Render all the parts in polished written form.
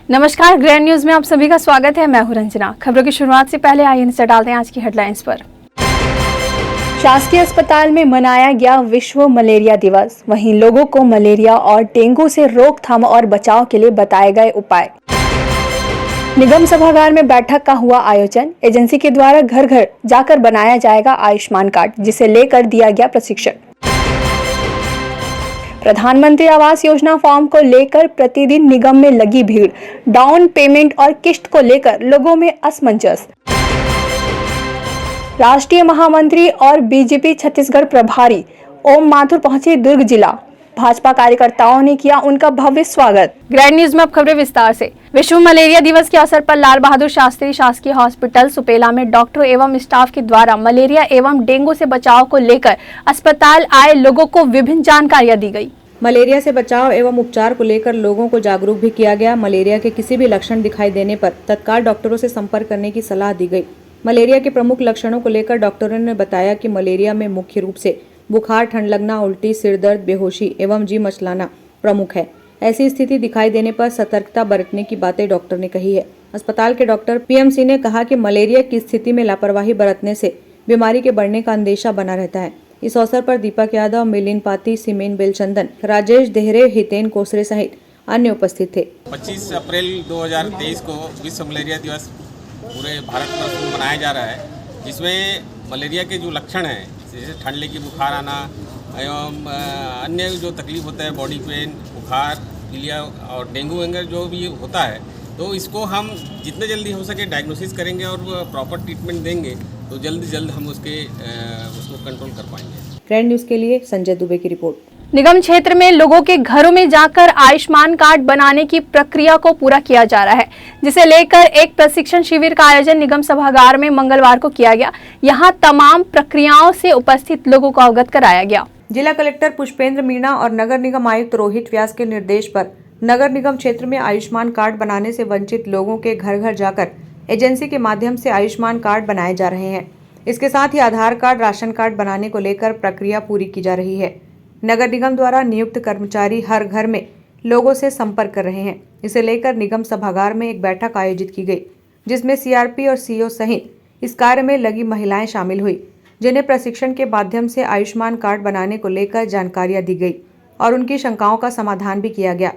नमस्कार, grand news में आप सभी का स्वागत है। मैं हूं रंजना। खबरों की शुरुआत से पहले आइए नजर डालते हैं आज की हेडलाइंस पर। शासकीय अस्पताल में मनाया गया विश्व मलेरिया दिवस। वहीं लोगों को मलेरिया और डेंगू से रोकथाम और बचाव के लिए बताए गए उपाय। निगम सभागार में बैठक का हुआ आयोजन। एजेंसी के द्वारा घर घर जाकर बनाया जाएगा आयुष्मान कार्ड, जिसे लेकर दिया गया प्रशिक्षण। प्रधानमंत्री आवास योजना फॉर्म को लेकर प्रतिदिन निगम में लगी भीड़। डाउन पेमेंट और किस्त को लेकर लोगों में असमंजस। राष्ट्रीय महामंत्री और बीजेपी छत्तीसगढ़ प्रभारी ओम माथुर पहुंचे दुर्ग जिला। भाजपा कार्यकर्ताओं ने किया उनका भव्य स्वागत। ग्रैंड न्यूज में अब खबरें विस्तार से। विश्व मलेरिया दिवस के अवसर पर लाल बहादुर शास्त्री शासकीय हॉस्पिटल सुपेला में डॉक्टरों एवं स्टाफ के द्वारा मलेरिया एवं डेंगू से बचाव को लेकर अस्पताल आए लोगों को विभिन्न जानकारियां दी गई। मलेरिया से बचाव एवं उपचार को लेकर लोगों को जागरूक भी किया गया। मलेरिया के किसी भी लक्षण दिखाई देने पर तत्काल डॉक्टरों से संपर्क करने की सलाह दी गई। मलेरिया के प्रमुख लक्षणों को लेकर डॉक्टरों ने बताया कि मलेरिया में मुख्य रूप से बुखार, ठंड लगना, उल्टी, सिर दर्द, बेहोशी एवं जी मचलाना प्रमुख है। ऐसी स्थिति दिखाई देने पर सतर्कता बरतने की बातें डॉक्टर ने कही है। अस्पताल के डॉक्टर पीएमसी ने कहा कि मलेरिया की स्थिति में लापरवाही बरतने से बीमारी के बढ़ने का अंदेशा बना रहता है। इस अवसर पर दीपक यादव, मिलिन पाती, सिमेन बेलचंदन, राजेश देहरे, हितेन कोसरे सहित अन्य उपस्थित थे। 25 अप्रैल 2023 को विश्व मलेरिया दिवस पूरे भारतवर्ष में मनाया जा रहा है, जिसमें मलेरिया के जो लक्षण हैं, जैसे ठंड लगी, बुखार आना एवं अन्य जो तकलीफ होता है, बॉडी पेन, बुखार, पीलिया और डेंगू वगैरह जो भी होता है, तो इसको हम जितने जल्दी हो सके डायग्नोसिस करेंगे और प्रॉपर ट्रीटमेंट देंगे तो जल्द से जल्द हम उसको कंट्रोल कर पाएंगे। ग्रैंड न्यूज के लिए संजय दुबे की रिपोर्ट। निगम क्षेत्र में लोगों के घरों में जाकर आयुष्मान कार्ड बनाने की प्रक्रिया को पूरा किया जा रहा है, जिसे लेकर एक प्रशिक्षण शिविर का आयोजन निगम सभागार में मंगलवार को किया गया। यहां तमाम प्रक्रियाओं से उपस्थित लोगों को अवगत कराया गया। जिला कलेक्टर पुष्पेंद्र मीणा और नगर निगम आयुक्त रोहित व्यास के निर्देश पर नगर निगम क्षेत्र में आयुष्मान कार्ड बनाने से वंचित लोगों के घर घर जाकर एजेंसी के माध्यम से आयुष्मान कार्ड बनाए जा रहे हैं। इसके साथ ही आधार कार्ड, राशन कार्ड बनाने को लेकर प्रक्रिया पूरी की जा रही है। नगर निगम द्वारा नियुक्त कर्मचारी हर घर में लोगों से संपर्क कर रहे हैं। इसे लेकर निगम सभागार में एक बैठक आयोजित की गई, जिसमें सीआरपी और सीओ सहित इस कार्य में लगी महिलाएं शामिल हुई, जिन्हें प्रशिक्षण के माध्यम से आयुष्मान कार्ड बनाने को लेकर जानकारियां दी गई और उनकी शंकाओं का समाधान भी किया गया।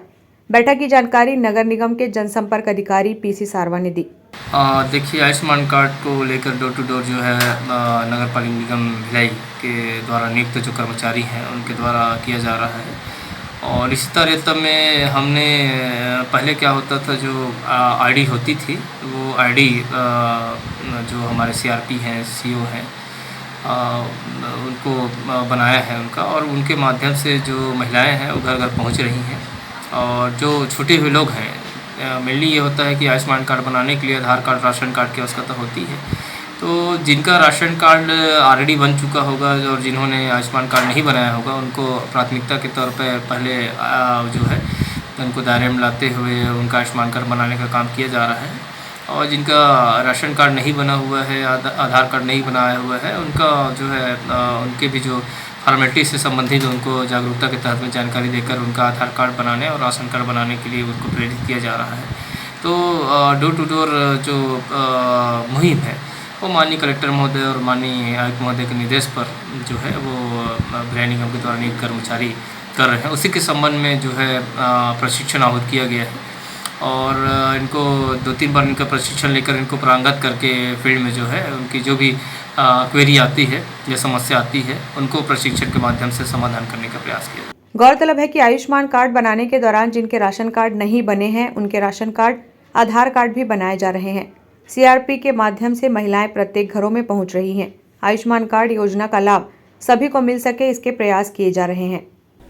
बैठक की जानकारी नगर निगम के जनसंपर्क अधिकारी पीसी सारवा ने दी। देखिए, आयुष्मान कार्ड को लेकर डोर टू डोर जो है नगर पालिका निगम भिलाई के द्वारा नियुक्त जो कर्मचारी हैं उनके द्वारा किया जा रहा है। और इसी तरह में हमने पहले क्या होता था, जो आईडी होती थी वो आईडी जो हमारे सीआरपी हैं, सीओ हैं, उनको बनाया है उनका, और उनके माध्यम से जो महिलाएं हैं वो घर घर पहुंच रही हैं। और जो छूटे हुए लोग हैं, मेनली ये होता है कि आयुष्मान कार्ड बनाने के लिए आधार कार्ड, राशन कार्ड की आवश्यकता होती है। तो जिनका राशन कार्ड ऑलरेडी बन चुका होगा और जिन्होंने आयुष्मान कार्ड नहीं बनाया होगा, उनको प्राथमिकता के तौर पे पहले जो है उनको दायरे में लाते हुए उनका आयुष्मान कार्ड बनाने का काम किया जा रहा है। और जिनका राशन कार्ड नहीं बना हुआ है, आधार कार्ड नहीं बनाया हुआ है, उनका जो है उनके भी जो फॉर्मेलिटी से संबंधित उनको जागरूकता के तहत में जानकारी देकर उनका आधार कार्ड बनाने और राशन कार्ड बनाने के लिए उनको प्रेरित किया जा रहा है। तो डोर टू डोर जो मुहिम है वो माननीय कलेक्टर महोदय और माननीय आयुक्त महोदय के निर्देश पर जो है वो भिलाई निगम के द्वारा नियुक्त कर्मचारी कर रहे हैं। उसी के संबंध में जो है प्रशिक्षण आहूत किया गया है और इनको 2-3 बार इनका प्रशिक्षण लेकर इनको पारंगत करके फील्ड में जो है उनकी जो भी क्वेरी आती है या समस्या आती है, उनको प्रशिक्षण के माध्यम से समाधान करने का प्रयास किया। गौरतलब है कि आयुष्मान कार्ड बनाने के दौरान जिनके राशन कार्ड नहीं बने हैं, उनके राशन कार्ड, आधार कार्ड भी बनाए जा रहे हैं। सीआरपी के माध्यम से महिलाएं प्रत्येक घरों में पहुंच रही हैं। आयुष्मान कार्ड योजना का लाभ सभी को मिल सके, इसके प्रयास किए जा रहे हैं।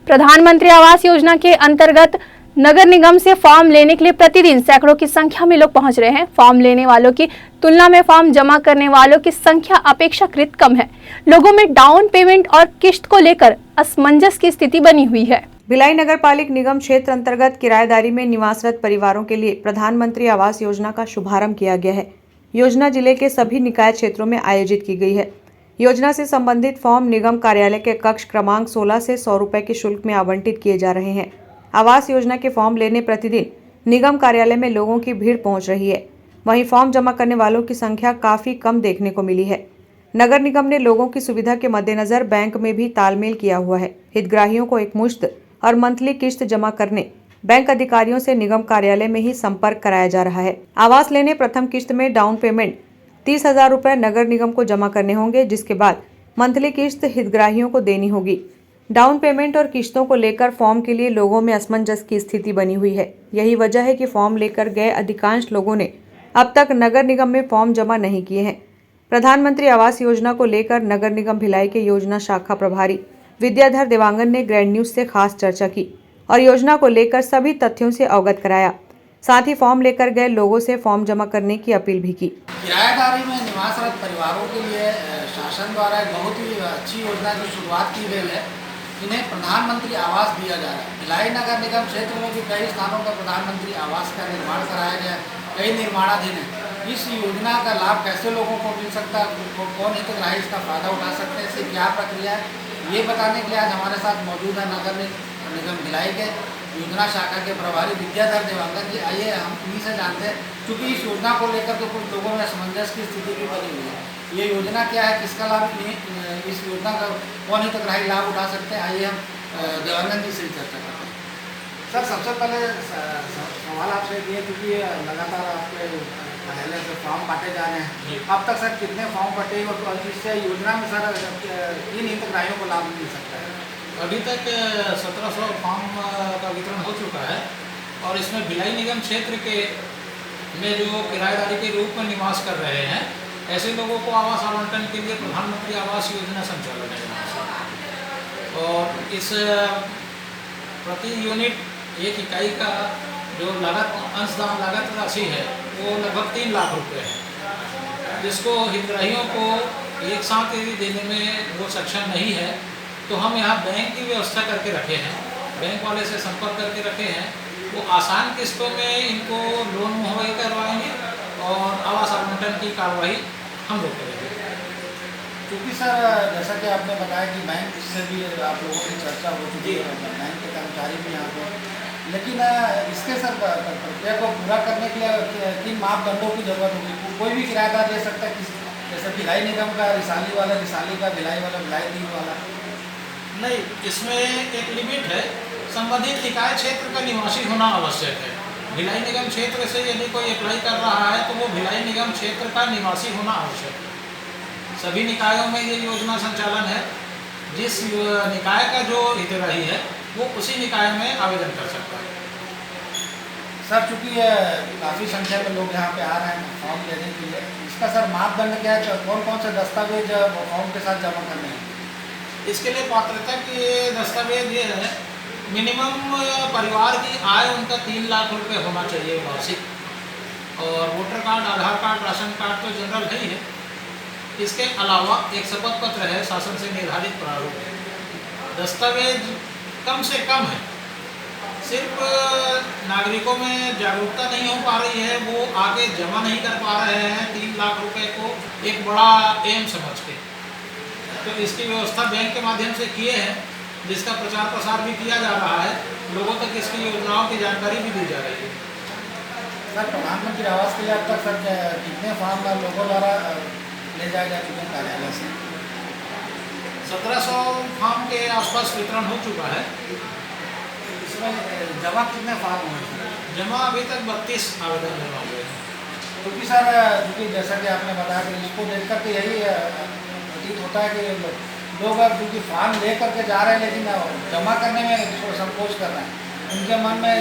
प्रधानमंत्री आवास योजना के अंतर्गत नगर निगम से फॉर्म लेने के लिए प्रतिदिन सैकड़ों की संख्या में लोग पहुंच रहे हैं। फॉर्म लेने वालों की तुलना में फॉर्म जमा करने वालों की संख्या अपेक्षाकृत कम है। लोगों में डाउन पेमेंट और किस्त को लेकर असमंजस की स्थिति बनी हुई है। भिलाई नगर पालिक निगम क्षेत्र अंतर्गत किराएदारी में निवासरत परिवारों के लिए प्रधानमंत्री आवास योजना का शुभारंभ किया गया है। योजना जिले के सभी निकाय क्षेत्रों में आयोजित की गई है। योजना से संबंधित फॉर्म निगम कार्यालय के कक्ष क्रमांक 16 से 100 रुपए के शुल्क में आवंटित किए जा रहे हैं। आवास योजना के फॉर्म लेने प्रतिदिन निगम कार्यालय में लोगों की भीड़ पहुंच रही है। वहीं फॉर्म जमा करने वालों की संख्या काफी कम देखने को मिली है। नगर निगम ने लोगों की सुविधा के मद्देनजर बैंक में भी तालमेल किया हुआ है। हितग्राहियों को एक मुश्त और मंथली किस्त जमा करने बैंक अधिकारियों से निगम कार्यालय में ही संपर्क कराया जा रहा है। आवास लेने प्रथम किस्त में डाउन पेमेंट 30,000 रुपए नगर निगम को जमा करने होंगे, जिसके बाद मंथली किस्त हितग्राहियों को देनी होगी। डाउन पेमेंट और किस्तों को लेकर फॉर्म के लिए लोगों में असमंजस की स्थिति बनी हुई है। यही वजह है कि फॉर्म लेकर गए अधिकांश लोगों ने अब तक नगर निगम में फॉर्म जमा नहीं किए हैं। प्रधानमंत्री आवास योजना को लेकर नगर निगम भिलाई के योजना शाखा प्रभारी विद्याधर देवांगन ने ग्रैंड न्यूज से खास चर्चा की और योजना को लेकर सभी तथ्यों से अवगत कराया। साथ ही फॉर्म लेकर गए लोगों से फॉर्म जमा करने की अपील भी की। किराएदारी में निवासरत परिवारों के लिए शासन द्वारा एक बहुत ही अच्छी योजना की शुरुआत की गई है। इन्हें प्रधानमंत्री आवास दिया जा रहा है। भिलाई नगर निगम क्षेत्र में भी कई स्थानों पर प्रधानमंत्री आवास का निर्माण कराया गया, कई निर्माणाधीन है। इस योजना का लाभ कैसे लोगों को मिल सकता है, कौन हितग्राही इसका फायदा उठा सकते हैं, इससे क्या प्रक्रिया है, ये बताने के लिए आज हमारे साथ मौजूद है नगर निगम भिलाई के योजना शाखा के प्रभारी विद्याधर देवांगन जी। आइए हम इन्हीं से जानते हैं, क्योंकि इस योजना को लेकर तो कुछ लोगों में असमंजस की स्थिति भी बनी हुई है। ये योजना क्या है, किसका लाभ, इस योजना का कौन हितग्राही लाभ उठा सकते हैं, आइए हम देवांगन जी से चर्चा करते हैं। सर, सबसे पहले सवाल आपसे ये, क्योंकि लगातार आपके पहले से फॉर्म बांटे जा रहे हैं, अब तक सर कितने फॉर्म बटे और इससे योजना में सर किन हितग्राहियों को लाभ मिल सकता है? अभी तक 1700 फॉर्म का वितरण हो चुका है और इसमें भिलाई निगम क्षेत्र के में जो किराएदारी के रूप में निवास कर रहे हैं ऐसे लोगों को आवास आवंटन के लिए प्रधानमंत्री आवास योजना संचालन है। और इस प्रति यूनिट एक इकाई का जो अंशदान लागत राशि है वो लगभग 3 लाख रुपए है, जिसको हितग्राहियों को एक साथ यदि देने में वो सक्षम नहीं है तो हम यहाँ बैंक की व्यवस्था करके रखे हैं, बैंक वाले से संपर्क करके रखे हैं। वो आसान किस्तों में इनको लोन मुहैया करवाएंगे और आवास आवंटन की कार्रवाई हम लोग करेंगे। क्योंकि सर जैसा कि आपने बताया कि बैंक से भी आप लोगों की चर्चा हो चुकी है, बैंक के कर्मचारी भी यहाँ पे, लेकिन इसके सर प्रक्रिया को पूरा करने के लिए किन मापदंडों की जरूरत होगी? कोई भी किराएदार ले सकता है, जैसे भिलाई निगम का रिसाली वाला रिसाली का, भिलाई वाला भिलाई दी वाला? नहीं, इसमें एक लिमिट है। संबंधित निकाय क्षेत्र का निवासी होना आवश्यक है। भिलाई निगम क्षेत्र से यदि कोई अप्लाई कर रहा है तो वो भिलाई निगम क्षेत्र का निवासी होना आवश्यक है। सभी निकायों में ये योजना संचालन है। जिस निकाय का जो हितग्राही है वो उसी निकाय में आवेदन कर सकता है। सर, चूँकि काफ़ी संख्या में लोग यहाँ पे आ रहे हैं फॉर्म लेने के लिए, इसका सर मापदंड क्या है? कौन कौन से दस्तावेज फॉर्म के साथ जमा करने हैं? इसके लिए पात्रता के दस्तावेज ये है, मिनिमम परिवार की आय उनका 3 लाख रुपए होना चाहिए वार्षिक, और वोटर कार्ड, आधार कार्ड, राशन कार्ड तो जनरल है ही है। इसके अलावा एक शपथ पत्र है शासन से निर्धारित प्रारूप है। दस्तावेज कम से कम है। सिर्फ नागरिकों में जागरूकता नहीं हो पा रही है, वो आगे जमा नहीं कर पा रहे हैं 3 लाख रुपए को एक बड़ा एम समझ के। तो इसकी व्यवस्था बैंक के माध्यम से किए हैं, जिसका प्रचार प्रसार भी किया जा रहा है, लोगों तक इसकी योजनाओं की जानकारी भी दी जा रही है। सर, प्रधानमंत्री आवास के लिए अब तक सर कितने फॉर्म लोगों द्वारा ले जाए जा चुके हैं कार्यालय से? 1700 फॉर्म के आसपास वितरण हो चुका है। इसमें जमा कितने फॉर्म हुए? जमा अभी तक 32 आवेदन जमा हुए हैं। क्योंकि सर, क्योंकि जैसा कि आपने बताया कि इसको देख कर के यही प्रतीत होता है कि लोग अब क्योंकि फॉर्म ले करके जा रहे हैं लेकिन जमा करने में संकोच कर रहे हैं। उनके मन में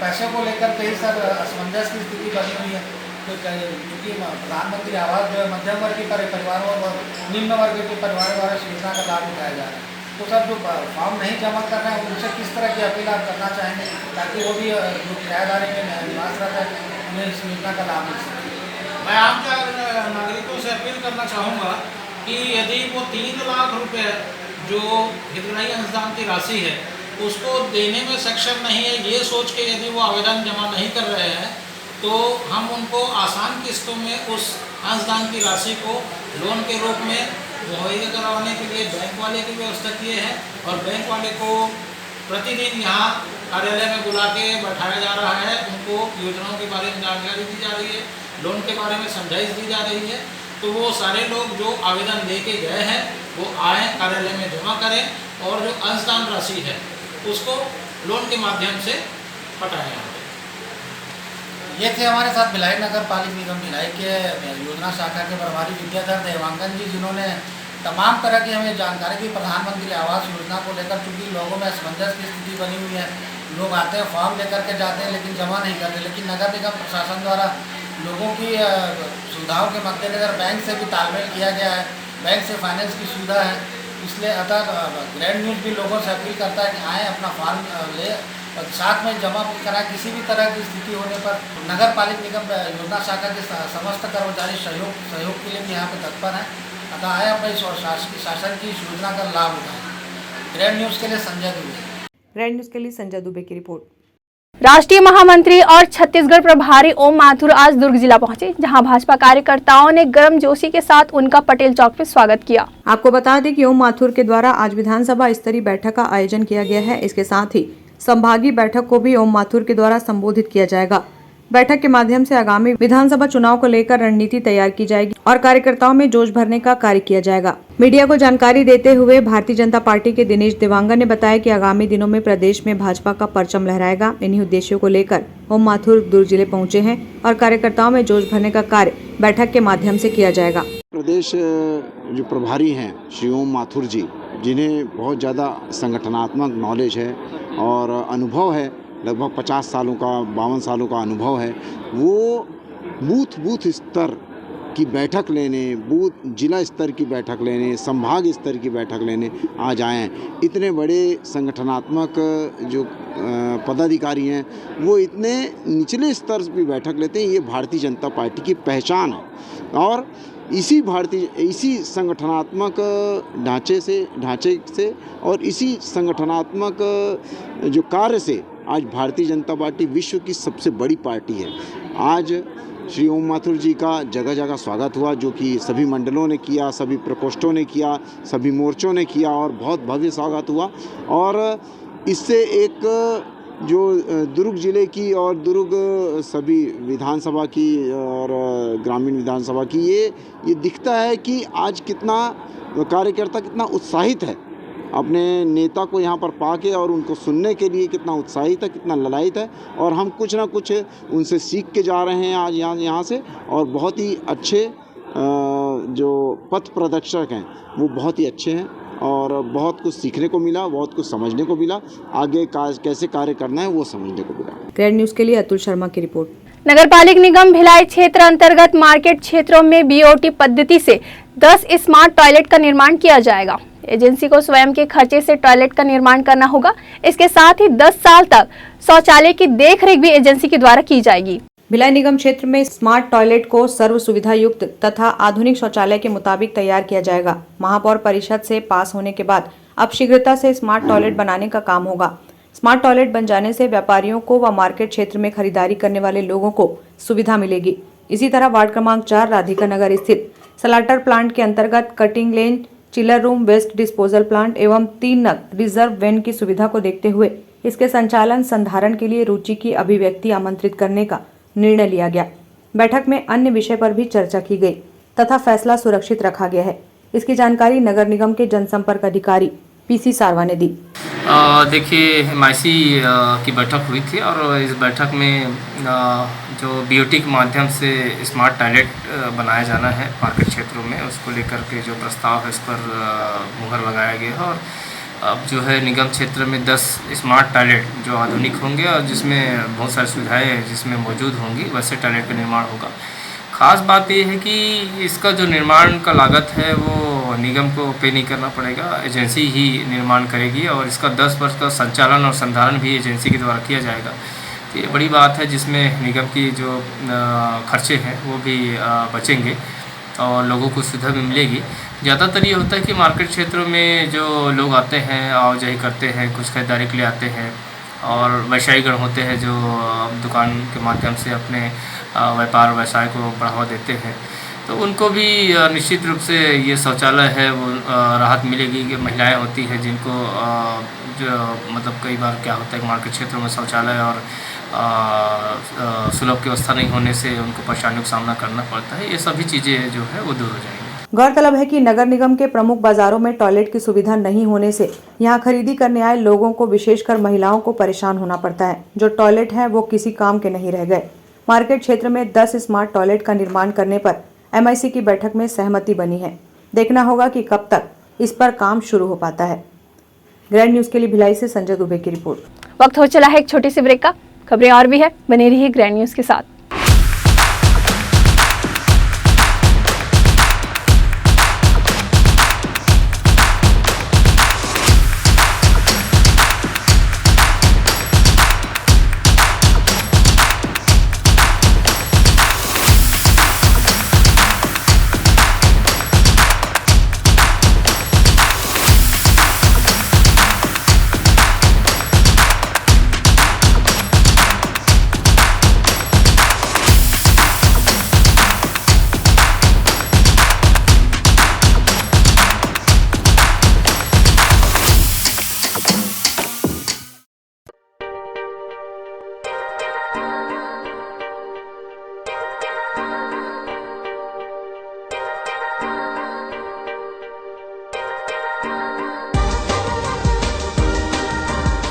पैसे को लेकर के ही सर असमंजस की स्थिति बनी हुई है। तो क्योंकि प्रधानमंत्री आवास जो है मध्यम वर्ग के परिवारों और निम्न वर्ग के परिवारों द्वारा इस योजना का लाभ उठाया जा रहा है। तो सर, जो फॉर्म नहीं जमा कर रहे हैं उनसे किस तरह की अपील आप करना चाहेंगे ताकि वो भी जो किराएदारी में निवासरत है उन्हें इस योजना का लाभ मिल सके? मैं आम नागरिकों से अपील करना चाहूँगा कि यदि वो 3 लाख रुपए जो हितग्राही अंशदान की राशि है उसको देने में सक्षम नहीं है, ये सोच के यदि वो आवेदन जमा नहीं कर रहे हैं तो हम उनको आसान किस्तों में उस अंशदान की राशि को लोन के रूप में मुहैया करवाने के लिए बैंक वाले की व्यवस्था किए हैं और बैंक वाले को प्रतिदिन यहाँ कार्यालय में बुला के बैठाया जा रहा है, उनको योजनाओं के बारे में जानकारी दी जा रही है, लोन के बारे में समझाइश दी जा रही है। तो वो सारे लोग जो आवेदन लेके गए हैं वो आएँ, कार्यालय में जमा करें और जो अंशदान राशि है उसको लोन के माध्यम से पटाएँ। ये थे हमारे साथ भिलाई नगर पालिक निगम भिलाई के योजना शाखा के प्रभारी विद्याधर देवांगन जी, जिन्होंने तमाम तरह की हमें जानकारी दी प्रधानमंत्री आवास योजना को लेकर। चूँकि लोगों में असमंजस की स्थिति बनी हुई है, लोग आते हैं फॉर्म लेकर के जाते हैं लेकिन जमा नहीं करते। लेकिन नगर निगम प्रशासन द्वारा लोगों की सुविधाओं के मद्देनज़र बैंक से भी तालमेल किया गया है, बैंक से फाइनेंस की सुविधा है। इसलिए अतः ग्रैंड न्यूज़ भी लोगों से अपील करता है कि आएँ, अपना फॉर्म ले और साथ में जमा कराएं। किसी भी तरह की स्थिति होने पर नगर पालिक निगम योजना शाखा के समस्त कर्मचारी सहयोग के लिए भी यहाँ पे तत्पर हैं। अतः आए अपने शासन की इस योजना का लाभ उठाएं। ग्रैंड न्यूज़ के लिए संजय दुबे। ग्रैंड न्यूज़ के लिए संजय दुबे की रिपोर्ट। राष्ट्रीय महामंत्री और छत्तीसगढ़ प्रभारी ओम माथुर आज दुर्ग जिला पहुंचे, जहां भाजपा कार्यकर्ताओं ने गर्मजोशी के साथ उनका पटेल चौक में स्वागत किया। आपको बता दें कि ओम माथुर के द्वारा आज विधानसभा स्तरीय बैठक का आयोजन किया गया है। इसके साथ ही संभागीय बैठक को भी ओम माथुर के द्वारा संबोधित किया जाएगा। बैठक के माध्यम से आगामी विधानसभा चुनाव को लेकर रणनीति तैयार की जाएगी और कार्यकर्ताओं में जोश भरने का कार्य किया जाएगा। मीडिया को जानकारी देते हुए भारतीय जनता पार्टी के दिनेश देवांगन ने बताया कि आगामी दिनों में प्रदेश में भाजपा का परचम लहराएगा। इन्हीं उद्देश्यों को लेकर ओम माथुर दुर्ग जिले पहुंचे हैं और कार्यकर्ताओं में जोश भरने का कार्य बैठक के माध्यम से किया जाएगा। प्रदेश जो प्रभारी हैं श्री ओम माथुर जी, जिन्हें बहुत ज़्यादा संगठनात्मक नॉलेज है और अनुभव है, लगभग 50 सालों का 52 सालों का अनुभव है, वो बूथ स्तर की बैठक लेने, जिला स्तर की बैठक लेने, संभाग स्तर की बैठक लेने आज आए हैं। इतने बड़े संगठनात्मक जो पदाधिकारी हैं वो इतने निचले स्तर की बैठक लेते हैं। ये भारतीय जनता पार्टी की पहचान है और इसी संगठनात्मक ढांचे से और इसी संगठनात्मक जो कार्य से आज भारतीय जनता पार्टी विश्व की सबसे बड़ी पार्टी है। आज श्री ओम माथुर जी का जगह जगह स्वागत हुआ, जो कि सभी मंडलों ने किया, सभी प्रकोष्ठों ने किया, सभी मोर्चों ने किया और बहुत भव्य स्वागत हुआ। और इससे एक जो दुर्ग जिले की और दुर्ग सभी विधानसभा की और ग्रामीण विधानसभा की ये दिखता है कि आज कितना कार्यकर्ता कितना उत्साहित है अपने नेता को यहाँ पर पाके और उनको सुनने के लिए, कितना उत्साहित है, कितना ललायित है। और हम कुछ ना कुछ उनसे सीख के जा रहे हैं आज यहाँ से। और बहुत ही अच्छे जो पथ प्रदर्शक हैं वो बहुत ही अच्छे हैं और बहुत कुछ सीखने को मिला, बहुत कुछ समझने को मिला, आगे कैसे कार्य करना है वो समझने को मिला। ग्रैंड न्यूज़ के लिए अतुल शर्मा की रिपोर्ट। नगर पालिक निगम भिलाई क्षेत्र अंतर्गत मार्केट क्षेत्रों में बीओटी पद्धति से 10 स्मार्ट टॉयलेट का निर्माण किया जाएगा। एजेंसी को स्वयं के खर्चे से टॉयलेट का निर्माण करना होगा। इसके साथ ही 10 साल तक शौचालय की देखरेख भी एजेंसी के द्वारा की जाएगी। भिलाई निगम क्षेत्र में स्मार्ट टॉयलेट को सर्व सुविधा युक्त तथा आधुनिक शौचालय के मुताबिक तैयार किया जाएगा। महापौर परिषद से पास होने के बाद अब शीघ्रता से स्मार्ट टॉयलेट बनाने का काम होगा। स्मार्ट टॉयलेट बन जाने से व्यापारियों को व मार्केट क्षेत्र में खरीदारी करने वाले लोगों को सुविधा मिलेगी। इसी तरह वार्ड क्रमांक 4 राधिका नगर स्थित सलाटर प्लांट के अंतर्गत cutting lane, chiller room, waste disposal plant एवं 3 नग रिजर्व वैन की सुविधा को देखते हुए इसके संचालन संधारण के लिए रुचि की अभिव्यक्ति आमंत्रित करने का निर्णय लिया गया। बैठक में अन्य विषय पर भी चर्चा की गई तथा फैसला सुरक्षित रखा गया है। इसकी जानकारी नगर निगम के जनसंपर्क अधिकारी पीसी सारवा ने दी। देखिए, MIC की बैठक हुई थी और इस बैठक में जो BOT के माध्यम से स्मार्ट टॉयलेट बनाया जाना है मार्केट क्षेत्रों में, उसको लेकर के जो प्रस्ताव है इस पर मुहर लगाया गया है। और अब जो है निगम क्षेत्र में 10 स्मार्ट टॉयलेट जो आधुनिक होंगे और जिसमें बहुत सारी सुविधाएं जिसमें मौजूद होंगी, वैसे टॉयलेट का निर्माण होगा। ख़ास बात यह है कि इसका जो निर्माण का लागत है वो निगम को पे नहीं करना पड़ेगा, एजेंसी ही निर्माण करेगी और इसका 10 वर्ष का संचालन और संधारण भी एजेंसी के द्वारा किया जाएगा। तो ये बड़ी बात है जिसमें निगम की जो खर्चे हैं वो भी बचेंगे और लोगों को सुविधा भी मिलेगी। ज़्यादातर ये होता है कि मार्केट क्षेत्रों में जो लोग आते हैं, आवाजाही करते हैं, कुछ खरीदारी के लिए आते हैं और व्यवसायीगण होते हैं जो दुकान के माध्यम से अपने व्यापार व्यवसाय को बढ़ावा देते हैं। तो उनको भी निश्चित रूप से ये शौचालय है वो राहत मिलेगी कि महिलाएं होती है जिनको जो मतलब कई बार क्या होता है कि मार्केट क्षेत्रों में शौचालय और सुलभ की व्यवस्था नहीं होने से उनको परेशानियों का सामना करना पड़ता है। ये सभी चीज़ें जो है वो दूर हो जाएंगी। गौरतलब है कि नगर निगम के प्रमुख बाजारों में टॉयलेट की सुविधा नहीं होने से यहां खरीदी करने आए लोगों को, विशेषकर महिलाओं को परेशान होना पड़ता है। जो टॉयलेट है वो किसी काम के नहीं रह गए। मार्केट क्षेत्र में 10 स्मार्ट टॉयलेट का निर्माण करने पर MIC की बैठक में सहमति बनी है। देखना होगा कि कब तक इस पर काम शुरू हो पाता है। ग्रैंड न्यूज के लिए भिलाई से संजय दुबे की रिपोर्ट। वक्त हो चला है एक छोटी सी ब्रेक का। खबरें और भी है, बने रहिए ग्रैंड न्यूज के साथ।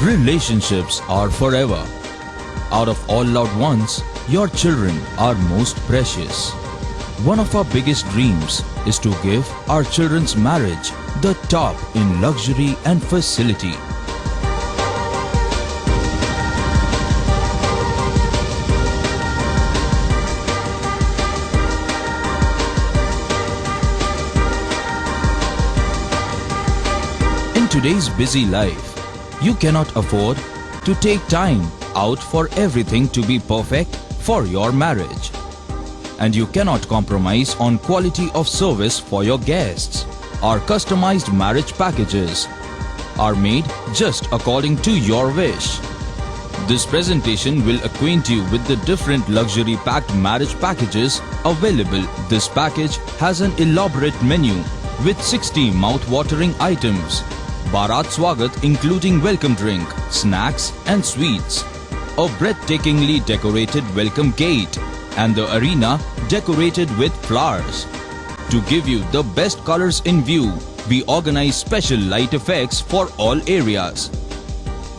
Relationships are forever. Out of all loved ones, your children are most precious. One of our biggest dreams is to give our children's marriage the top in luxury and facility. In today's busy life, you cannot afford to take time out for everything to be perfect for your marriage. And you cannot compromise on quality of service for your guests. Our customized marriage packages are made just according to your wish. This presentation will acquaint you with the different luxury packed marriage packages available. This package has an elaborate menu with 60 mouth-watering items. Bharat Swagat including welcome drink, snacks and sweets, a breathtakingly decorated welcome gate and the arena decorated with flowers. To give you the best colors in view, we organize special light effects for all areas.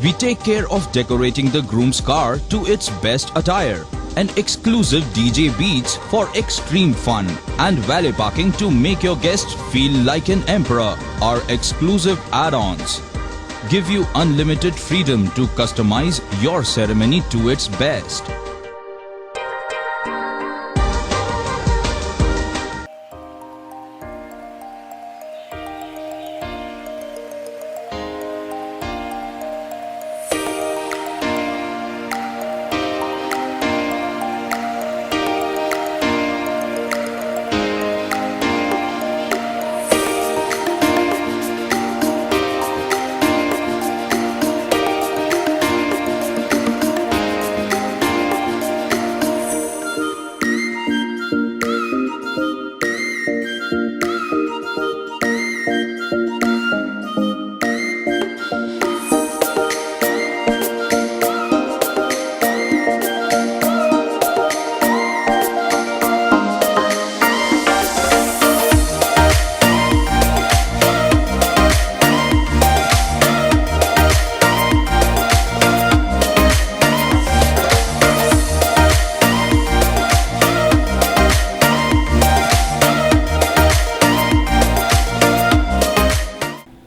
We take care of decorating the groom's car to its best attire and exclusive DJ beats for extreme fun and valet parking to make your guests feel like an emperor. Our exclusive add-ons give you unlimited freedom to customize your ceremony to its best.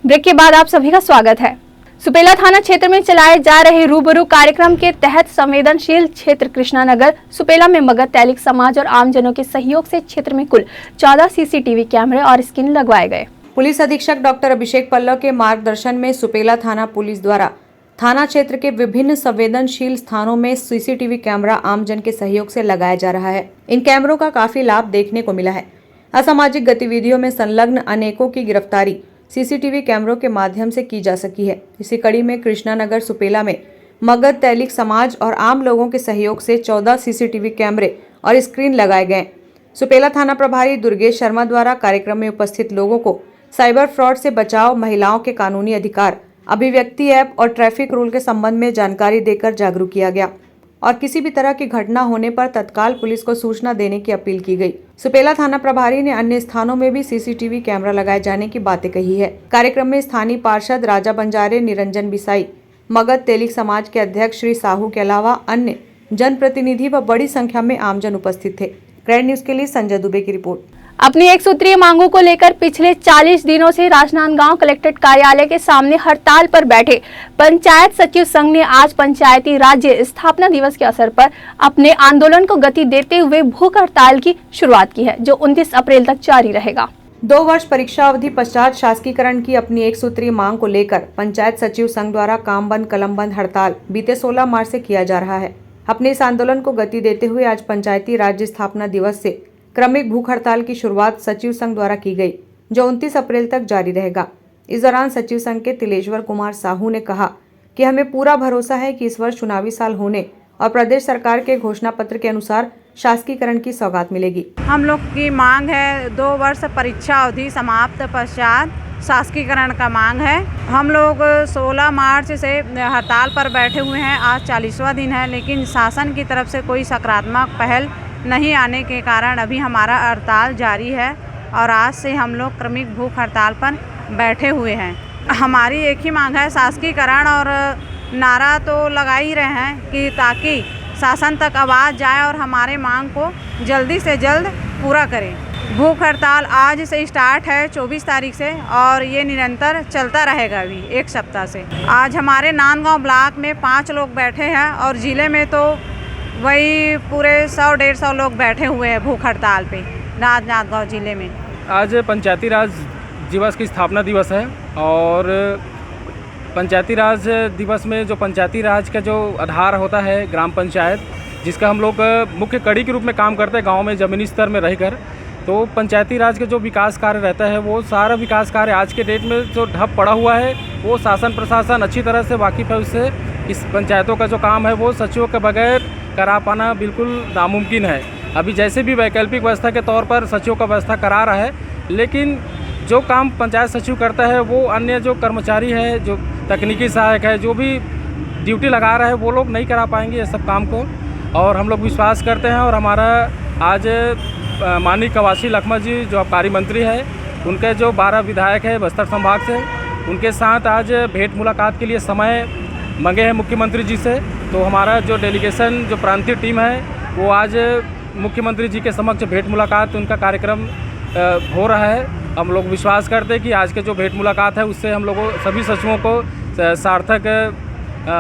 Break के बाद आप सभी का स्वागत है। सुपेला थाना क्षेत्र में चलाए जा रहे रूबरू कार्यक्रम के तहत संवेदनशील क्षेत्र कृष्णानगर सुपेला में मगध तैलिक समाज और आमजनों के सहयोग से क्षेत्र में कुल 14 CCTV कैमरे और स्क्रीन लगवाए गए। पुलिस अधीक्षक डॉक्टर अभिषेक पल्लव के मार्गदर्शन में सुपेला थाना पुलिस द्वारा थाना क्षेत्र के विभिन्न संवेदनशील स्थानों में CCTV कैमरा आमजन के सहयोग से लगाया जा रहा है। इन कैमरों का काफी लाभ देखने को मिला है। असामाजिक गतिविधियों में संलग्न अनेकों की गिरफ्तारी CCTV कैमरों के माध्यम से की जा सकी है। इसी कड़ी में कृष्णानगर सुपेला में मगध तैलिक समाज और आम लोगों के सहयोग से 14 CCTV कैमरे और स्क्रीन लगाए गए। सुपेला थाना प्रभारी दुर्गेश शर्मा द्वारा कार्यक्रम में उपस्थित लोगों को साइबर फ्रॉड से बचाव, महिलाओं के कानूनी अधिकार, अभिव्यक्ति ऐप और ट्रैफिक रूल के संबंध में जानकारी देकर जागरूक किया गया और किसी भी तरह की घटना होने पर तत्काल पुलिस को सूचना देने की अपील की गई। सुपेला थाना प्रभारी ने अन्य स्थानों में भी सीसीटीवी कैमरा लगाए जाने की बातें कही है। कार्यक्रम में स्थानीय पार्षद राजा बंजारे, निरंजन बिसाई, मगध तेलिक समाज के अध्यक्ष श्री साहू के अलावा अन्य जनप्रतिनिधि व बड़ी संख्या में आमजन उपस्थित थे। ग्रैंड न्यूज के लिए संजय दुबे की रिपोर्ट। अपनी एक सूत्रीय मांगों को लेकर पिछले 40 दिनों से राजनांदगांव कलेक्ट्रेट कार्यालय के सामने हड़ताल पर बैठे पंचायत सचिव संघ ने आज पंचायती राज्य स्थापना दिवस के अवसर पर अपने आंदोलन को गति देते हुए भूख हड़ताल की शुरुआत की है, जो 29 अप्रैल तक जारी रहेगा। 2 वर्ष परीक्षा अवधि पश्चात शासकीकरण की अपनी एक सूत्रीय मांग को लेकर पंचायत सचिव संघ द्वारा काम बंद कलम बंद हड़ताल बीते 16 मार्च से किया जा रहा है। अपने इस आंदोलन को गति देते हुए आज पंचायती राज्य स्थापना दिवस से क्रमिक भूख हड़ताल की शुरुआत सचिव संघ द्वारा की गई, जो 29 अप्रैल तक जारी रहेगा। इस दौरान सचिव संघ के तिलेश्वर कुमार साहू ने कहा कि हमें पूरा भरोसा है कि इस वर्ष चुनावी साल होने और प्रदेश सरकार के घोषणा पत्र के अनुसार शासकीकरण की सौगात मिलेगी। हम लोग की मांग है 2 वर्ष परीक्षा अवधि समाप्त पश्चात शासकीकरण का मांग है। हम लोग 16 मार्च से हड़ताल पर बैठे हुए हैं। आज 40वां दिन है, लेकिन शासन की तरफ से कोई सकारात्मक पहल नहीं आने के कारण अभी हमारा हड़ताल जारी है और आज से हम लोग क्रमिक भूख हड़ताल पर बैठे हुए हैं। हमारी एक ही मांग है शासकीकरण, और नारा तो लगा ही रहे हैं कि ताकि शासन तक आवाज़ जाए और हमारे मांग को जल्दी से जल्द पूरा करें। भूख हड़ताल आज से स्टार्ट है 24 तारीख से और ये निरंतर चलता रहेगा अभी 1 सप्ताह से। आज हमारे नांदगांव ब्लॉक में 5 लोग बैठे हैं और ज़िले में तो वही पूरे 100-150 लोग बैठे हुए हैं भूख हड़ताल पे राजनांदगांव जिले में। आज पंचायती राज दिवस की स्थापना दिवस है और पंचायती राज दिवस में जो पंचायती राज का जो आधार होता है ग्राम पंचायत, जिसका हम लोग मुख्य कड़ी के रूप में काम करते हैं गांव में ज़मीनी स्तर में रहकर, तो पंचायती राज का जो विकास कार्य रहता है वो सारा विकास कार्य आज के डेट में जो ठप पड़ा हुआ है वो शासन प्रशासन अच्छी तरह से वाकिफ़ है उससे। इस पंचायतों का जो काम है वो सचिवों के बगैर करा पाना बिल्कुल नामुमकिन है। अभी जैसे भी वैकल्पिक व्यवस्था के तौर पर सचिवों का व्यवस्था करा रहा है, लेकिन जो काम पंचायत सचिव करता है वो अन्य जो कर्मचारी है, जो तकनीकी सहायक है, जो भी ड्यूटी लगा रहा है वो लोग नहीं करा पाएंगे ये सब काम को। और हम लोग विश्वास करते हैं और हमारा आज माननीय कवासी लखमा जी जो आबकारी मंत्री है, उनके जो 12 विधायक है बस्तर संभाग से, उनके साथ आज भेंट मुलाकात के लिए समय मांगे हैं मुख्यमंत्री जी से। तो हमारा जो डेलीगेशन जो प्रांतीय टीम है वो आज मुख्यमंत्री जी के समक्ष भेंट मुलाकात उनका कार्यक्रम हो रहा है। हम लोग विश्वास करते हैं कि आज के जो भेंट मुलाकात है उससे हम लोगों सभी सचिवों को सार्थक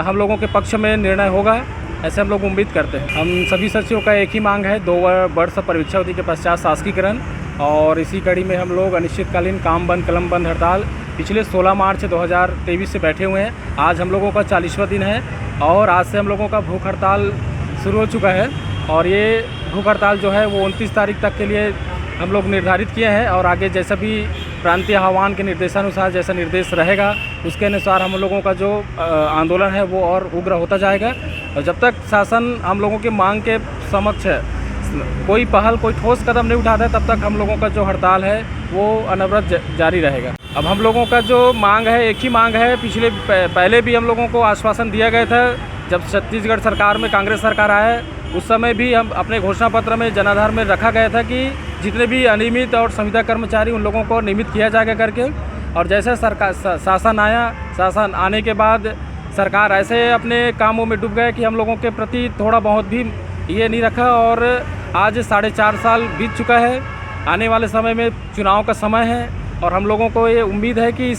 हम लोगों के पक्ष में निर्णय होगा, ऐसे हम लोग उम्मीद करते हैं। हम सभी सचिवों का एक ही मांग है 2 वर्ष परीक्षा अवधि के पश्चात शासकीकरण, और इसी कड़ी में हम लोग अनिश्चितकालीन काम बंद कलम बंद हड़ताल पिछले 16 मार्च 2023 से बैठे हुए हैं। आज हम लोगों का 40वां दिन है और आज से हम लोगों का भूख हड़ताल शुरू हो चुका है और ये भूख हड़ताल जो है वो 29 तारीख तक के लिए हम लोग निर्धारित किए हैं और आगे जैसा भी प्रांतीय आह्वान के निर्देशानुसार जैसा निर्देश रहेगा उसके अनुसार हम लोगों का जो आंदोलन है वो और उग्र होता जाएगा। और जब तक शासन हम लोगों की मांग के समक्ष कोई पहल कोई ठोस कदम नहीं उठाता है तब तक हम लोगों का जो हड़ताल है वो अनवरत जारी रहेगा। अब हम लोगों का जो मांग है एक ही मांग है, पहले भी हम लोगों को आश्वासन दिया गया था जब छत्तीसगढ़ सरकार में कांग्रेस सरकार आया उस समय भी हम अपने घोषणा पत्र में जनाधार में रखा गया था कि जितने भी अनियमित और संविदा कर्मचारी उन लोगों को नियमित किया जाएगा करके। और जैसे सरकार शासन आया, शासन आने के बाद सरकार ऐसे अपने कामों में डूब गए कि हम लोगों के प्रति थोड़ा बहुत भी ये नहीं रखा और आज 4.5 साल बीत चुका है। आने वाले समय में चुनाव का समय है और हम लोगों को ये उम्मीद है कि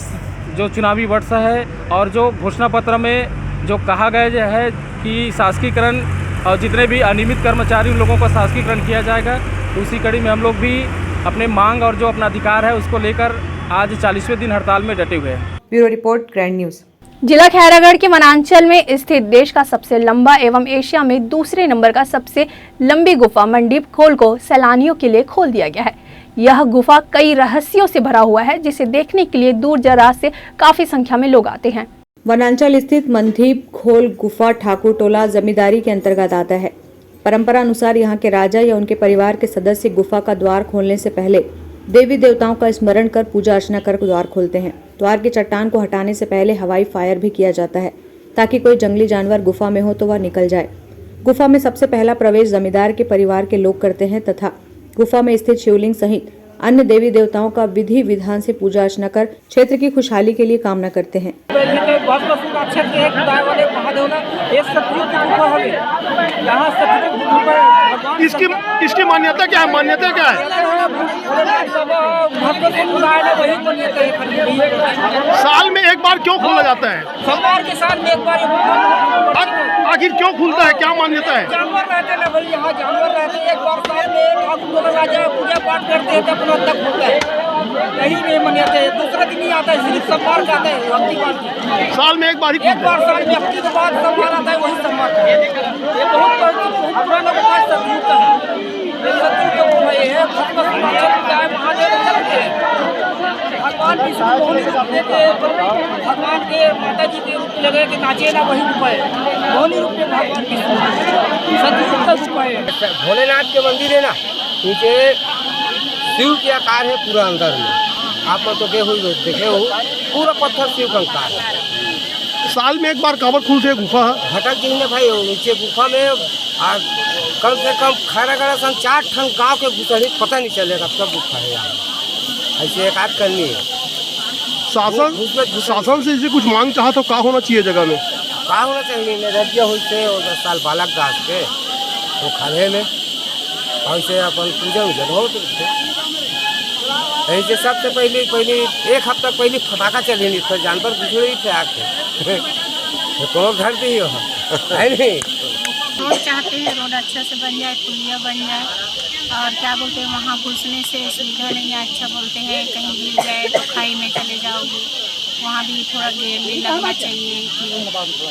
जो चुनावी वर्ष है और जो घोषणा पत्र में जो कहा गया है कि शासकीकरण और जितने भी अनियमित कर्मचारी उन लोगों का शासकीकरण किया जाएगा, उसी कड़ी में हम लोग भी अपने मांग और जो अपना अधिकार है उसको लेकर आज 40वें दिन हड़ताल में डटे हुए हैं। Bureau report, grand news. जिला खैरागढ़ के वनांचल में स्थित देश का सबसे लंबा एवं एशिया में दूसरे नंबर का सबसे लंबी गुफा मंडीप खोल को सैलानियों के लिए खोल दिया गया है। यह गुफा कई रहस्यों से भरा हुआ है जिसे देखने के लिए दूर दराज से काफी संख्या में लोग आते हैं। वनांचल स्थित मंडीप खोल गुफा ठाकुर टोला जमींदारी के अंतर्गत आता है। परंपरा अनुसार यहाँ के राजा या उनके परिवार के सदस्य गुफा का द्वार खोलने से पहले देवी देवताओं का स्मरण कर पूजा अर्चना कर द्वार खोलते हैं। द्वार की चट्टान को हटाने से पहले हवाई फायर भी किया जाता है ताकि कोई जंगली जानवर गुफा में हो तो वह निकल जाए। गुफा में सबसे पहला प्रवेश जमींदार के परिवार के लोग करते हैं तथा गुफा में स्थित शिवलिंग सहित अन्य देवी देवताओं का विधि विधान से पूजा अर्चना कर क्षेत्र की खुशहाली के लिए कामना करते हैं। इसकी मान्यता क्या है? मान्यता क्या है? साल में एक बार क्यों खोला जाता है? सोमवार के साल में एक बार। आखिर क्यों खुलता है? क्या मान्यता है? जानवर रहते हैं ना भाई, यहाँ जानवर रहते हैं। एक बार साल में ठाकुर राजा पूजा पाठ करते हैं तब तक खुलता है। यही में मान्यता है। दूसरा दिन नहीं आता है, सिर्फ सोमवार का आता है। हफ्ती बार साल में एक बार ही एक बार साल में हफ्ती के बाद सोमवार आता है, वही सोमवार का। ये बहुत पुराना गुफा सतयुग का है। ये सतयुग का गुफा है। महादेव चलते हैं। भगवान विष्णु मोहनी रूप लेके भगवान के माता जी के रूप लगे के नाचे ना, वही गुफा है। मोहनी रूप में भगवान विष्णु सतयुग का गुफा है। भोलेनाथ के मंदिर है ना, नीचे शिव के आकार है पूरा अंदर में। आप तो देखे हो पूरा पत्थर शिव का आकार है। साल में एक बार कांवर खुलते गुफा भटक गई है भाई। नीचे गुफा में कम से कम खैरागढ़ सन 4 ठन गाँव के घुसड़ी पता नहीं चलेगा सब गुफा है यहाँ। ऐसे एक आध करनी है। शासन से इसे कुछ मांग चाहा तो क्या होना चाहिए जगह में? क्या होना चाहिए? नजरिया होते 10 साल बालक गाछ के वो खाने में ऐसे अपन पूजा उजन हो ऐसे सबसे पहले एक हफ्ता पहले फटाका चले नहीं थे, जानवर गुजरे ही थे आके तो घर पे ही हो है नहीं। रोड चाहते हैं, रोड अच्छा से बन जाए, पुलिया बन जाए। और क्या बोलते हैं, वहाँ घुसने से सुविधा नहीं है। अच्छा बोलते हैं कहीं गिर जाए तो खाई में चले जाओगे, वहाँ भी थोड़ा गेट भी लगना चाहिए कि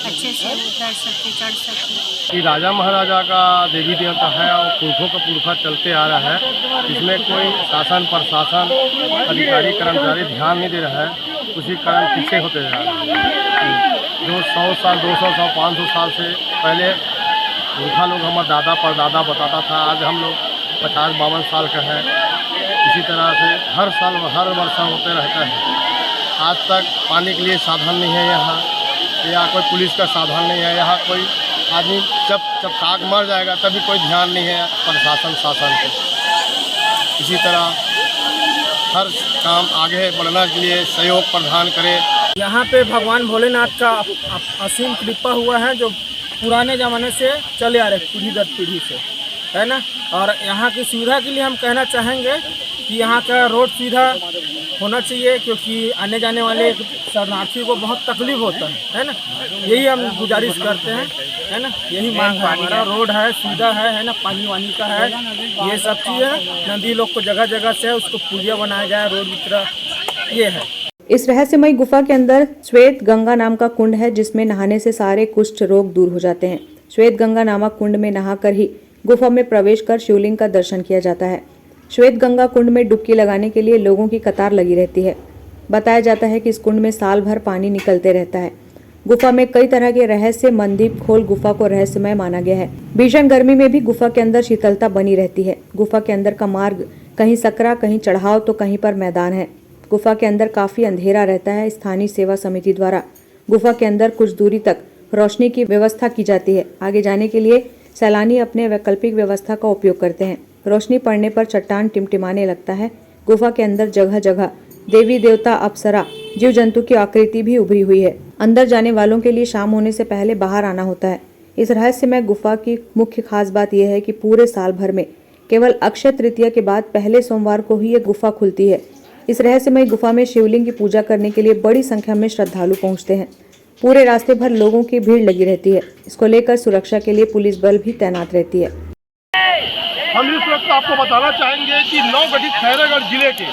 अच्छे से उतर सके, चढ़ सके। ये राजा महाराजा का देवी देवता है और पुरखों का पुरखा चलते आ रहा है। इसमें कोई शासन प्रशासन अधिकारी कर्मचारी ध्यान नहीं दे रहा है, उसी कारण पीछे होते जा रहे हैं। जो 100 साल 200 साल 500 साल से पहले पुरखा लोग हमारे दादा परदादा बताता था, आज हम लोग 50-52 साल का है। इसी तरह से हर साल हर वर्ष होते रहता है। आज तक पानी के लिए साधन नहीं है यहाँ, या कोई पुलिस का साधन नहीं है यहाँ। कोई आदमी जब काग मर जाएगा तभी कोई ध्यान नहीं है प्रशासन शासन को। इसी तरह हर काम आगे बढ़ने के लिए सहयोग प्रदान करे। यहाँ पे भगवान भोलेनाथ का असीम कृपा हुआ है, जो पुराने ज़माने से चले आ रहे पीढ़ी दर पीढ़ी से, है ना। और यहाँ की सुविधा के लिए हम कहना चाहेंगे कि यहाँ का रोड सुविधा होना चाहिए, क्योंकि आने जाने वाले शरणार्थी को बहुत तकलीफ होता है ना। यही हम गुजारिश करते हैं, है ना। यही मांग है हमारा। रोड है, सुविधा है ना, पानी वानी का है, ये सब चीज़ है। नदी लोग को जगह जगह से उसको पुलिया बनाया जाए, रोड की तरह, ये है। इस रहस्यमयी गुफा के अंदर श्वेत गंगा नाम का कुंड है, जिसमें नहाने से सारे कुष्ठ रोग दूर हो जाते हैं। श्वेत गंगा नामक कुंड में नहाकर ही गुफा में प्रवेश कर शिवलिंग का दर्शन किया जाता है। श्वेत गंगा कुंड में डुबकी लगाने के लिए लोगों की कतार लगी रहती है। बताया जाता है कि इस कुंड में साल भर पानी निकलते रहता है। गुफा में कई तरह के रहस्य मनदीप खोल गुफा को रहस्यमय माना गया है। भीषण गर्मी में भी गुफा के अंदर शीतलता बनी रहती है। गुफा के अंदर का मार्ग कहीं सकरा, कहीं चढ़ाव तो कहीं पर मैदान है। गुफा के अंदर काफी अंधेरा रहता है। स्थानीय सेवा समिति द्वारा गुफा के अंदर कुछ दूरी तक रोशनी की व्यवस्था की जाती है। आगे जाने के लिए सैलानी अपने वैकल्पिक व्यवस्था का उपयोग करते हैं। रोशनी पड़ने पर चट्टान टिमटिमाने लगता है। गुफा के अंदर जगह जगह देवी देवता, अप्सरा, जीव जंतु की आकृति भी उभरी हुई है। अंदर जाने वालों के लिए शाम होने से पहले बाहर आना होता है। इस रहस्यमय गुफा की मुख्य खास बात यह है कि पूरे साल भर में केवल अक्षय तृतीया के बाद पहले सोमवार को ही ये गुफा खुलती है। इस रहस्यमय गुफा में शिवलिंग की पूजा करने के लिए बड़ी संख्या में श्रद्धालु पहुंचते हैं। पूरे रास्ते भर लोगों की भीड़ लगी रहती है। इसको लेकर सुरक्षा के लिए पुलिस बल भी तैनात रहती है। हम इस वक्त आपको बताना चाहेंगे कि नवगठित खैरागढ़ जिले के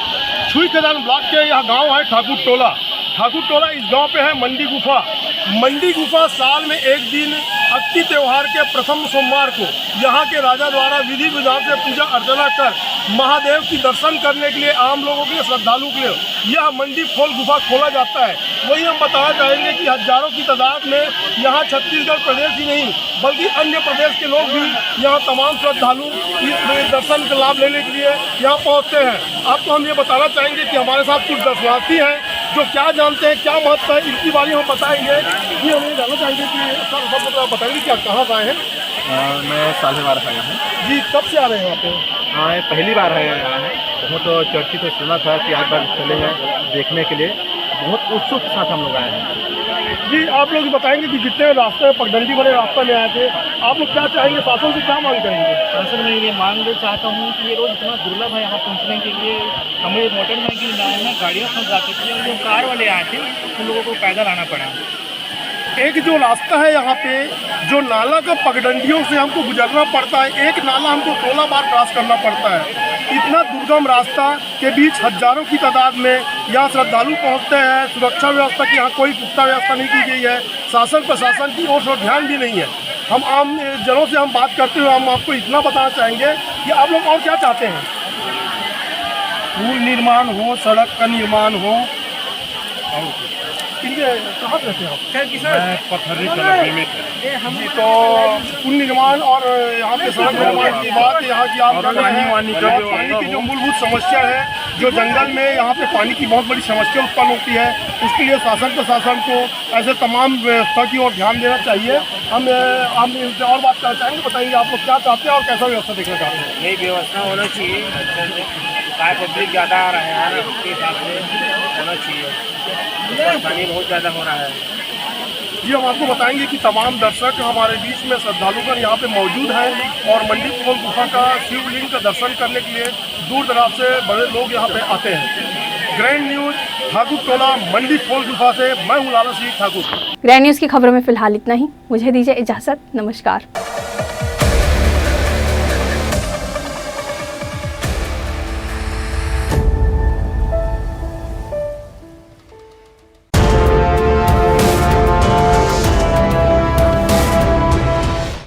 छुई खदान ब्लॉक के यह गांव है ठाकुर टोला। ठाकुर टोला, इस गांव पे है मंडी गुफा। मंडी गुफा साल में एक दिन अक्ति त्यौहार के प्रथम सोमवार को यहाँ के राजा द्वारा विधि विधान से पूजा अर्चना कर महादेव की दर्शन करने के लिए आम लोगों के लिए, श्रद्धालु के लिए यह मंडी खोल गुफा खोला जाता है। वही हम बताना चाहेंगे कि हजारों की तादाद में यहाँ छत्तीसगढ़ प्रदेश ही नहीं बल्कि अन्य प्रदेश के लोग भी यहाँ तमाम श्रद्धालु इस दर्शन का लाभ लेने के लिए यहाँ पहुँचते हैं। आपको हम ये बताना चाहेंगे कि हमारे साथ कुछ दर्शनार्थी हैं जो क्या जानते हैं, क्या महत्व है, इनकी बारे हम बताएंगे। ये हमें जानना चाहेंगे कि सब बताएंगे कि आप कहाँ से आए हैं। मैं साल से बार आया हूँ जी। कब से आ रहे हैं यहाँ पे? हाँ, पहली बार आया है। बहुत चर्चित तो सुना था कि आज बार चले हैं देखने के लिए, बहुत उत्सुक के साथ हम लोग आए हैं। जी, आप लोग बताएंगे कि जितने रास्ते पगडंडी वाले रास्ते में आए थे, आप लोग क्या चाहेंगे, शासन से क्या मांग करेंगे? शासन में ये मांग चाहता हूँ कि ये रोड इतना दुर्लभ है यहाँ पहुँचने के लिए। हमें मोटर साइकिल में गाड़ियाँ फंस जाती थी, जो कार वाले आए थे उन लोगों को पैदल आना पड़ा। एक जो रास्ता है यहाँ पे, जो नाला का पगडंडियों से हमको गुजरना पड़ता है, एक नाला हमको 16 बार क्रॉस करना पड़ता है। इतना दुर्गम रास्ता के बीच हजारों की तादाद में यहाँ श्रद्धालु पहुँचते हैं। सुरक्षा व्यवस्था की यहाँ कोई पुख्ता व्यवस्था नहीं की गई है। शासन प्रशासन की ओर से ध्यान भी नहीं है। हम आम जनों से हम बात करते हुए हम आपको इतना बताना चाहेंगे कि आप लोग और क्या चाहते हैं। पुल निर्माण हो, सड़क का निर्माण हो। कहाँ से रहते हैं आप? पथरी कलर में जी, तो पुल निर्माण और यहाँ पे सड़क निर्माण की बात यहाँ की आप कर रहे हैं। पानी की जो मूलभूत समस्या है, जो जंगल में यहाँ पे पानी की बहुत बड़ी समस्या उत्पन्न होती है, उसके लिए शासन प्रशासन को ऐसे तमाम व्यवस्था की ओर ध्यान देना चाहिए। हम इनसे और बात करना चाहेंगे। बताइए आप लोग क्या चाहते हैं और कैसा व्यवस्था देखना चाहते हैं? नई व्यवस्था होना चाहिए। काय पब्लिक ज़्यादा आ रहे हैं, उसके हिसाब से होना चाहिए। पानी बहुत ज़्यादा हो रहा है। जी, हम आपको बताएंगे कि तमाम दर्शक हमारे बीच में श्रद्धालुगण यहाँ पे मौजूद हैं और मंडी खोल गुफा का शिवलिंग का दर्शन करने के लिए दूर दराज से बड़े लोग यहाँ पे आते हैं। ग्रैंड न्यूज ठाकुर टोला मंडी खोल गुफा से मैं हूँ लाला सिंह ठाकुर। ग्रैंड न्यूज़ की खबरों में फिलहाल इतना ही। मुझे दीजिए इजाज़त। नमस्कार।